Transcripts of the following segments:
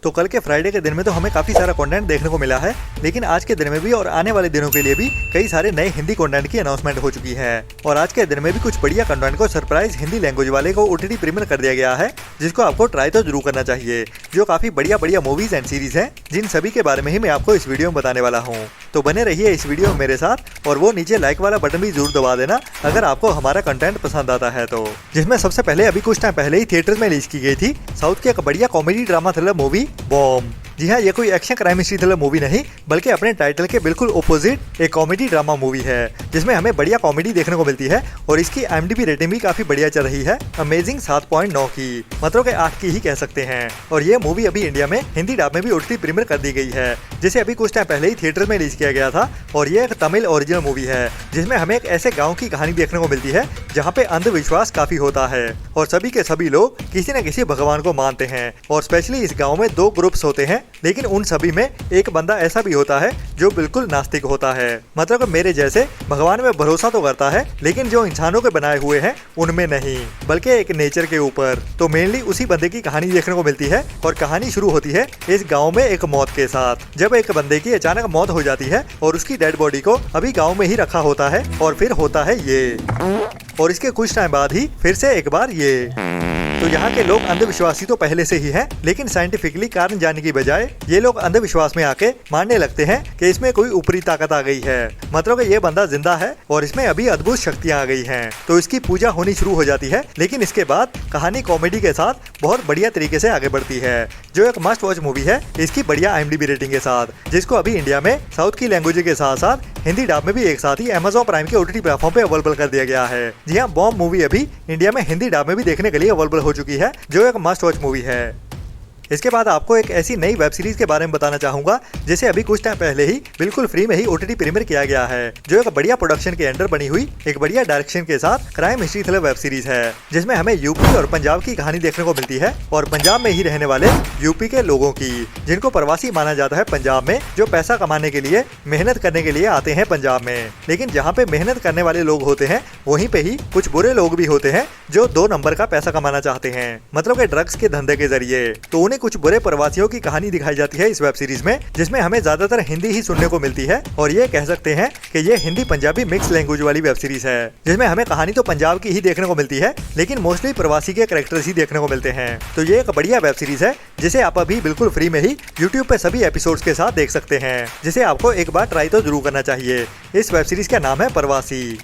तो कल के फ्राइडे के दिन में तो हमें काफी सारा कंटेंट देखने को मिला है, लेकिन आज के दिन में भी और आने वाले दिनों के लिए भी कई सारे नए हिंदी कंटेंट की अनाउंसमेंट हो चुकी है। और आज के दिन में भी कुछ बढ़िया कंटेंट को सरप्राइज हिंदी लैंग्वेज वाले को OTT प्रीमियर कर दिया गया है, जिसको आपको ट्राई तो जरूर करना चाहिए। जो काफी बढ़िया मूवीज एंड सीरीज हैं, जिन सभी के बारे में ही मैं आपको इस वीडियो में बताने वाला हूँ। तो बने रहिए इस वीडियो में मेरे साथ, और वो नीचे लाइक वाला बटन भी जरूर दबा देना अगर आपको हमारा कंटेंट पसंद आता है तो। जिसमें सबसे पहले अभी कुछ टाइम पहले ही थिएटर्स में रिलीज की गई थी साउथ की एक बढ़िया comedy drama thriller movie Bomb. जी हाँ, ये कोई action crime history thriller movie नहीं, बल्कि अपने टाइटल के बिल्कुल ओपोजिट एक कॉमेडी ड्रामा मूवी है, जिसमें हमें बढ़िया कॉमेडी देखने को मिलती है। और इसकी IMDb रेटिंग भी काफी बढ़िया चल रही है, अमेजिंग 7.9 की, मतलब के 8 की ही कह सकते हैं। और ये मूवी अभी इंडिया में हिंदी डब में भी OTT प्रीमियर कर दी गई है, जिसे अभी कुछ टाइम पहले ही थिएटर में रिलीज किया गया था। और ये एक तमिल ओरिजिनल मूवी है, जिसमें हमें एक ऐसे गाँव की कहानी देखने को मिलती है जहाँ पे अंधविश्वास काफी होता है और सभी के सभी लोग किसी न किसी भगवान को मानते हैं। और स्पेशली इस गाँव में 2 ग्रुप्स होते हैं, लेकिन उन सभी में एक बंदा ऐसा भी होता है जो बिल्कुल नास्तिक होता है, मतलब मेरे जैसे भगवान में भरोसा तो करता है, लेकिन जो इंसानों के बनाए हुए हैं उनमें नहीं, बल्कि एक नेचर के ऊपर। तो मेनली उसी बंदे की कहानी देखने को मिलती है। और कहानी शुरू होती है इस गांव में एक मौत के साथ, जब एक बंदे की अचानक मौत हो जाती है और उसकी डेड बॉडी को अभी गाँव में ही रखा होता है। और फिर होता है ये, और इसके कुछ टाइम बाद ही फिर से एक बार ये। तो यहाँ के लोग अंधविश्वासी तो पहले से ही हैं, लेकिन साइंटिफिकली कारण जानने की बजाय ये लोग अंधविश्वास में आके मानने लगते हैं कि इसमें कोई ऊपरी ताकत आ गई है, मतलब कि ये बंदा जिंदा है और इसमें अभी अद्भुत शक्तियाँ आ गई हैं। तो इसकी पूजा होनी शुरू हो जाती है। लेकिन इसके बाद कहानी कॉमेडी के साथ बहुत बढ़िया तरीके से आगे बढ़ती है, जो एक मस्ट वॉच मूवी है इसकी बढ़िया IMDb रेटिंग के साथ, जिसको अभी इंडिया में साउथ की लैंग्वेज के साथ साथ हिंदी डब में भी एक साथ ही Amazon प्राइम के OTT प्लेटफॉर्म पे अवेलेबल कर दिया गया है। जी हाँ, बॉम्ब मूवी अभी इंडिया में हिंदी डब में भी देखने के लिए अवेलेबल हो चुकी है, जो एक मस्ट वॉच मूवी है। इसके बाद आपको एक ऐसी नई वेब सीरीज के बारे में बताना चाहूंगा, जिसे अभी कुछ टाइम पहले ही बिल्कुल फ्री में ही OTT प्रीमियर किया गया है, जो एक बढ़िया प्रोडक्शन के अंडर बनी हुई एक बढ़िया डायरेक्शन के साथ crime history thriller web series है, जिसमें हमें यूपी और पंजाब की कहानी देखने को मिलती है। और पंजाब में ही रहने वाले यूपी के लोगों की, जिनको प्रवासी माना जाता है पंजाब में, जो पैसा कमाने के लिए मेहनत करने के लिए आते हैं पंजाब में। लेकिन जहाँ पे मेहनत करने वाले लोग होते हैं, वहीं पे ही कुछ बुरे लोग भी होते हैं जो 2 नंबर का पैसा कमाना चाहते हैं, मतलब के ड्रग्स के धंधे के जरिए। तो उन्हें कुछ बुरे प्रवासियों की कहानी दिखाई जाती है इस वेब सीरीज में, जिसमें हमें ज्यादातर हिंदी ही सुनने को मिलती है। और ये कह सकते हैं कि ये हिंदी पंजाबी मिक्स लैंग्वेज वाली वेब सीरीज है, जिसमें हमें कहानी तो पंजाब की ही देखने को मिलती है, लेकिन मोस्टली प्रवासी के कैरेक्टर्स ही देखने को मिलते हैं। तो ये एक बढ़िया वेब सीरीज है, जिसे आप अभी बिल्कुल फ्री में ही YouTube पे सभी एपिसोड्स के साथ देख सकते हैं, जिसे आपको एक बार ट्राई तो जरूर करना चाहिए। इस वेब सीरीज का नाम है प्रवासी।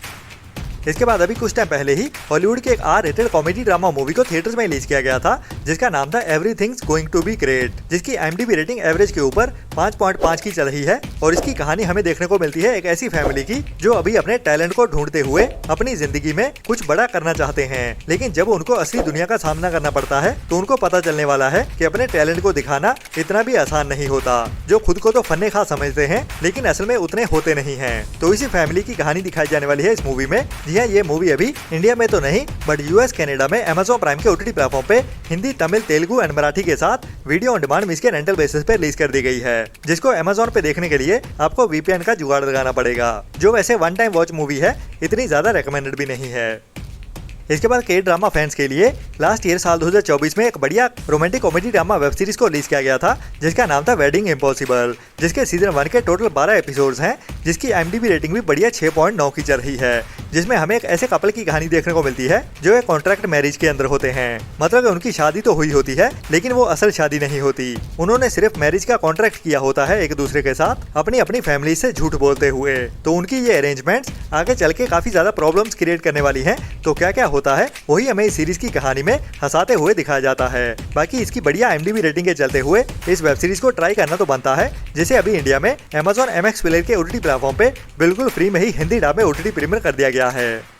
इसके बाद अभी कुछ टाइम पहले ही हॉलीवुड की एक R-रेटेड कॉमेडी ड्रामा मूवी को थिएटर्स में रिलीज किया गया था, जिसका नाम था everything's going to be great, जिसकी IMDb रेटिंग एवरेज के ऊपर 5.5 की चल रही है। और इसकी कहानी हमें देखने को मिलती है एक ऐसी फैमिली की, जो अभी अपने टैलेंट को ढूंढते हुए अपनी जिंदगी में कुछ बड़ा करना चाहते हैं, लेकिन जब उनको असली दुनिया का सामना करना पड़ता है तो उनको पता चलने वाला है कि अपने टैलेंट को दिखाना इतना भी आसान नहीं होता। जो खुद को तो फन्ने खा समझते हैं, लेकिन असल में उतने होते नहीं हैं। तो इसी फैमिली की कहानी दिखाई जाने वाली है इस मूवी में। ये मूवी अभी इंडिया में तो नहीं, बट US कनाडा में Amazon प्राइम के OTT प्लेटफॉर्म पे हिंदी, तमिल, तेलुगु एंड मराठी के साथ वीडियो ऑन डिमांड के रेंटल बेसिस पे रिलीज कर दी गई है, जिसको Amazon पे देखने के लिए आपको VPN का जुगाड़ लगाना पड़ेगा, जो वैसे 1 टाइम वॉच मूवी है, इतनी ज्यादा रिकमेंडेड भी नहीं है। इसके बाद के ड्रामा फैंस के लिए लास्ट ईयर साल 2024 में एक बढ़िया romantic comedy drama web series को रिलीज किया गया था, जिसका नाम था वेडिंग इम्पॉसिबल, जिसके सीजन 1 के टोटल 12 एपिसोड्स हैं, जिसकी IMDb रेटिंग भी बढ़िया 6.9 की चल रही है, जिसमें हमें एक ऐसे कपल की कहानी देखने को मिलती है जो एक कॉन्ट्रैक्ट मैरिज के अंदर होते हैं, मतलब उनकी शादी तो हुई होती है, लेकिन वो असल शादी नहीं होती। उन्होंने सिर्फ मैरिज का कॉन्ट्रैक्ट किया होता है एक दूसरे के साथ, अपनी फैमिली से झूठ बोलते हुए। तो उनकी ये अरेंजमेंट्स आगे चल के काफी ज्यादा प्रॉब्लम्स क्रिएट करने वाली है। तो क्या क्या होता है वही हमें इस सीरीज की कहानी में हंसाते हुए दिखाया जाता है। बाकी इसकी बढ़िया IMDb रेटिंग के चलते हुए इस वेब सीरीज को ट्राई करना तो बनता है, जिसे अभी इंडिया में Amazon MX प्लेयर के OTT प्लेटफॉर्म पे बिल्कुल फ्री में ही हिंदी डब में OTT प्रीमियर कर दिया गया है।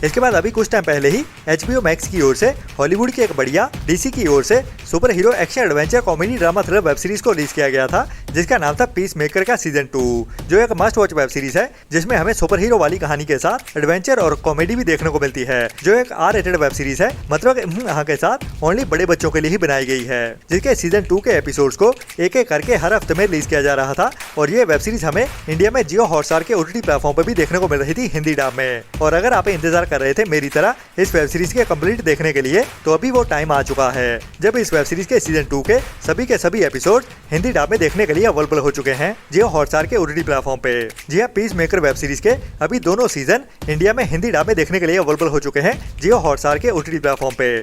इसके बाद अभी कुछ टाइम पहले ही HBO Max की ओर से हॉलीवुड की एक बढ़िया DC की ओर से super hero action adventure comedy drama thriller web series को रिलीज किया गया था, जिसका नाम था पीस मेकर का सीजन 2, जो एक मस्ट वॉच वेब सीरीज है जिसमें हमें सुपर हीरो वाली कहानी के साथ एडवेंचर और कॉमेडी भी देखने को मिलती है, जो एक R-रेटेड वेब सीरीज है, मतलब के साथ ओनली बड़े बच्चों के लिए ही बनाई गई है, जिसके सीजन 2 के एपिसोड्स को एक एक करके हर हफ्ते में रिलीज किया जा रहा था। और ये वेब सीरीज हमें इंडिया में जियो हॉटस्टार के OTT प्लेटफॉर्म पर भी देखने को मिल रही थी हिंदी डब में। और अगर आप इंतजार कर रहे थे मेरी तरह इस वेब सीरीज के कंप्लीट देखने के लिए, तो अभी वो टाइम आ चुका है जब इस वेब सीरीज के सीजन 2 के सभी एपिसोड हिंदी डब में देखने के लिए अवेलेबल हो चुके हैं जियो हॉटस्टार के OTT प्लेटफॉर्म पे। जी हाँ, पीस मेकर वेब सीरीज के अभी दोनों सीजन इंडिया में हिंदी डब में देखने के लिए अवेलेबल हो चुके हैं जियो हॉटस्टार के OTT प्लेटफॉर्म पे।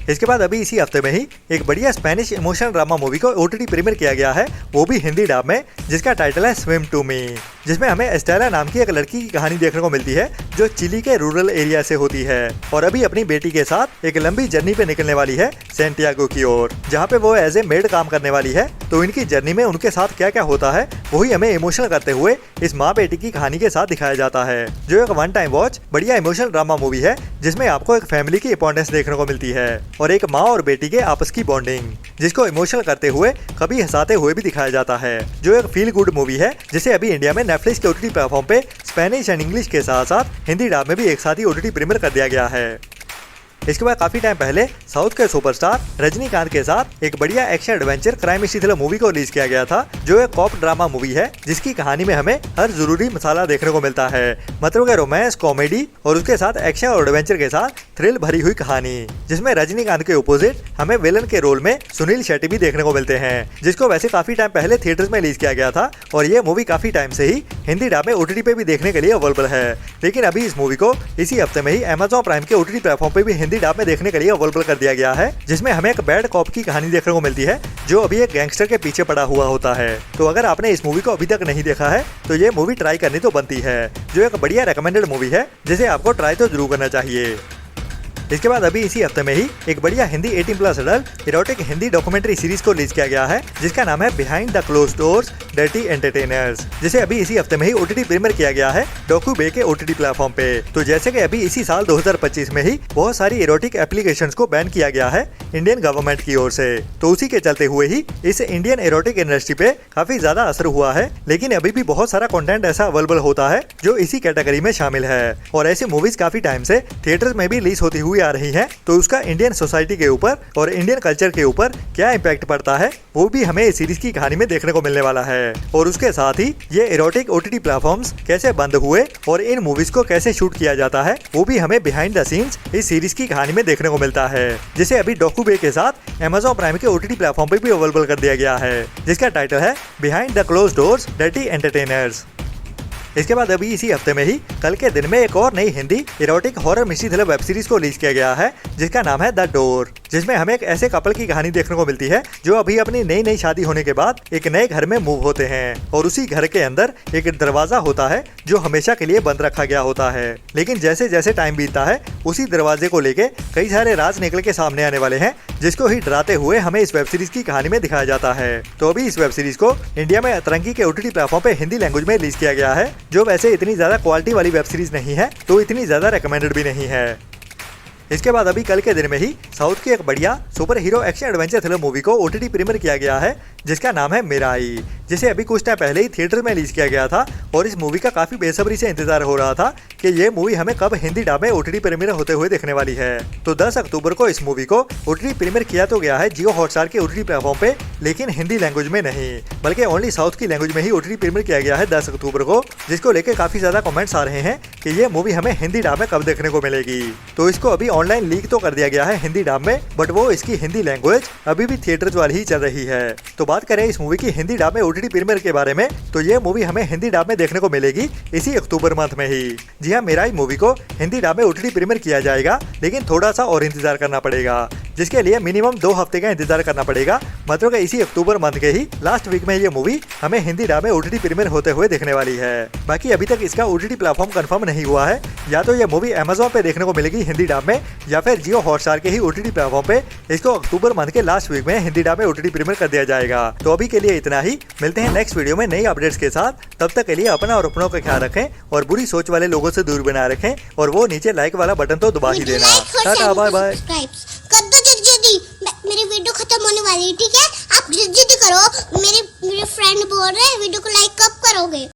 इसके बाद अभी इसी हफ्ते में ही एक बढ़िया स्पेनिश इमोशनल ड्रामा मूवी को OTT प्रीमियर किया गया है, वो भी हिंदी डब में, जिसका टाइटल है स्विम टू मी, जिसमें हमें एस्टेला नाम की एक लड़की की कहानी देखने को मिलती है जो चिली के रूरल एरिया से होती है और अभी अपनी बेटी के साथ एक लंबी जर्नी पे निकलने वाली है सैंटियागो की ओर, जहाँ पे वो एज ए मेड काम करने वाली है। तो इनकी जर्नी में उनके साथ क्या क्या होता है वही हमें इमोशनल करते हुए इस माँ बेटी की कहानी के साथ दिखाया जाता है, जो एक वन टाइम वॉच बढ़िया इमोशनल ड्रामा मूवी है जिसमें आपको एक फैमिली की इंपॉर्टेंस देखने को मिलती है और एक माँ और बेटी के आपस की बॉन्डिंग, जिसको इमोशनल करते हुए कभी हंसाते हुए भी दिखाया जाता है, जो एक फील गुड मूवी है जिसे अभी इंडिया में नेटफ्लिक्स के OTT प्लेटफॉर्म पे स्पेनिश एंड इंग्लिश के साथ साथ हिंदी डब में भी एक साथ ही OTT प्रीमियर कर दिया गया है। इसके बाद काफी टाइम पहले साउथ के सुपरस्टार रजनीकांत के साथ एक बढ़िया action adventure crime thriller movie को रिलीज किया गया था, जो एक कॉप ड्रामा मूवी है जिसकी कहानी में हमें हर जरूरी मसाला देखने को मिलता है, मतलब कि रोमांस, कॉमेडी और उसके साथ एक्शन और एडवेंचर के साथ थ्रिल भरी हुई कहानी, जिसमें रजनीकांत के अपोजिट हमें विलन के रोल में सुनील शेट्टी भी देखने को मिलते हैं, जिसको वैसे काफी टाइम पहले थिएटर्स में रिलीज किया गया था और ये मूवी काफी टाइम से ही हिंदी डब में OTT पे भी देखने के लिए अवेलेबल है। लेकिन अभी इस मूवी को इसी हफ्ते में ही Amazon प्राइम के OTT प्लेटफॉर्म पे भी हिंदी डब में देखने के लिए अवेलेबल कर दिया गया है, जिसमें हमें एक बैड कॉप की कहानी देखने को मिलती है जो अभी एक गैंगस्टर के पीछे पड़ा हुआ होता है। तो अगर आपने इस मूवी को अभी तक नहीं देखा है तो ये मूवी ट्राई करनी तो बनती है, जो एक बढ़िया रेकमेंडेड मूवी है जिसे आपको ट्राई तो जरूर करना चाहिए। इसके बाद अभी इसी हफ्ते में ही एक बढ़िया Hindi 18+ adult erotic Hindi documentary series को रिलीज किया गया है, जिसका नाम है behind the closed doors dirty entertainers, जिसे अभी इसी हफ्ते में ही OTT प्रीमियर किया गया है डॉक्यू बे के OTT प्लेटफॉर्म पे। तो जैसे कि अभी इसी साल 2025 में ही बहुत सारी इरोटिक एप्लीकेशंस को बैन किया गया है इंडियन गवर्नमेंट की ओर से, तो उसी के चलते हुए ही इस इंडियन इरोटिक इंडस्ट्री पे काफी ज्यादा असर हुआ है। लेकिन अभी भी बहुत सारा कंटेंट ऐसा अवेलेबल होता है जो इसी कैटेगरी में शामिल है और ऐसी मूवीज काफी टाइम से थिएटर्स में भी रिलीज होती हुई आ रही है, तो उसका इंडियन सोसाइटी के ऊपर और इंडियन कल्चर के ऊपर क्या इम्पैक्ट पड़ता है वो भी हमें इस सीरीज की कहानी में देखने को मिलने वाला है। और उसके साथ ही ये इरोटिक OTT प्लेटफॉर्म्स कैसे बंद हुए और इन मूवीज को कैसे शूट किया जाता है वो भी हमें बिहाइंड द सीन्स इस सीरीज की कहानी में देखने को मिलता है, जिसे अभी डॉक्यू बे के साथ Amazon प्राइम के OTT प्लेटफॉर्म पे भी अवेलेबल कर दिया गया है, जिसका टाइटल है behind the closed doors dirty entertainers. इसके बाद अभी इसी हफ्ते में ही कल के दिन में एक और नई Hindi erotic horror mystery thriller web series को रिलीज किया गया है, जिसका नाम है द डोर, जिसमें हमें एक ऐसे कपल की कहानी देखने को मिलती है जो अभी अपनी नई शादी होने के बाद एक नए घर में मूव होते हैं और उसी घर के अंदर एक दरवाजा होता है जो हमेशा के लिए बंद रखा गया होता है। लेकिन जैसे जैसे टाइम बीतता है उसी दरवाजे को लेके कई सारे राज निकल के सामने आने वाले हैं, जिसको ही डराते हुए हमें इस वेब सीरीज की कहानी में दिखाया जाता है। तो अभी इस वेब सीरीज को इंडिया में अतरंगी के OTT प्लेटफॉर्म पे हिंदी लैंग्वेज में रिलीज किया गया है, जो वैसे इतनी ज्यादा क्वालिटी वाली वेब सीरीज नहीं है तो इतनी ज्यादा रेकमेंडेड भी नहीं है। इसके बाद अभी कल के दिन में ही साउथ की एक बढ़िया super hero action adventure thriller movie को OTT प्रीमियर किया गया है, जिसका नाम है मिराई, जिसे अभी कुछ टाइम पहले ही थिएटर में रिलीज किया गया था और इस मूवी का काफी बेसब्री से इंतजार हो रहा था कि ये मूवी हमें कब हिंदी डब में OTT प्रीमियर होते हुए देखने वाली है। तो 10 अक्टूबर को इस मूवी को OTT प्रीमियर किया तो गया है जियो हॉटस्टार के OTT प्लेटफॉर्म पे, लेकिन हिंदी लैंग्वेज में नहीं बल्कि ओनली साउथ की लैंग्वेज में ही OTT प्रीमियर किया गया है 10 अक्टूबर को, जिसको लेकर काफी ज्यादा कमेंट्स आ रहे हैं कि ये मूवी हमें हिंदी डब में कब देखने को मिलेगी। तो इसको अभी ऑनलाइन लीक तो कर दिया गया है हिंदी डब में, बट वो इसकी हिंदी लैंग्वेज अभी भी थिएटर्स वाली ही चल रही है। तो बात करें इस मूवी की हिंदी डब में OTT प्रीमियर के बारे में, तो ये मूवी हमें हिंदी डब में देखने को मिलेगी इसी अक्टूबर मंथ में ही। जी हाँ, मिराई मूवी को हिंदी डब में OTT प्रीमियर किया जाएगा, लेकिन थोड़ा सा और इंतजार करना पड़ेगा, जिसके लिए मिनिमम 2 हफ्ते का इंतजार करना पड़ेगा। मतलब कि इसी अक्टूबर मंथ के ही लास्ट वीक में ये मूवी हमें हिंदी डब में OTT प्रीमियर होते हुए देखने वाली है। बाकी अभी तक इसका OTT प्लेटफॉर्म कंफर्म नहीं हुआ है, या तो ये मूवी Amazon पे देखने को मिलेगी हिंदी डब में या फिर जियो हॉटस्टार के ही OTT प्लेटफॉर्म पे इसको अक्टूबर मंथ के लास्ट वीक में हिंदी डब में OTT प्रीमियर कर दिया जाएगा। तो अभी के लिए इतना ही, मिलते हैं नेक्स्ट वीडियो में नई अपडेट्स के साथ। तब तक के लिए अपना और अपनों का ख्याल रखें और बुरी सोच वाले लोगों से दूर बनाए रखें, और वो नीचे लाइक वाला बटन तो दबा ही देना। Tata bye bye. कर दो जल्दी, मेरी वीडियो खत्म होने वाली है, ठीक है? आप जल्दी करो, मेरे फ्रेंड फ्रेंड बोल रहे हैं वीडियो को लाइक कब करोगे?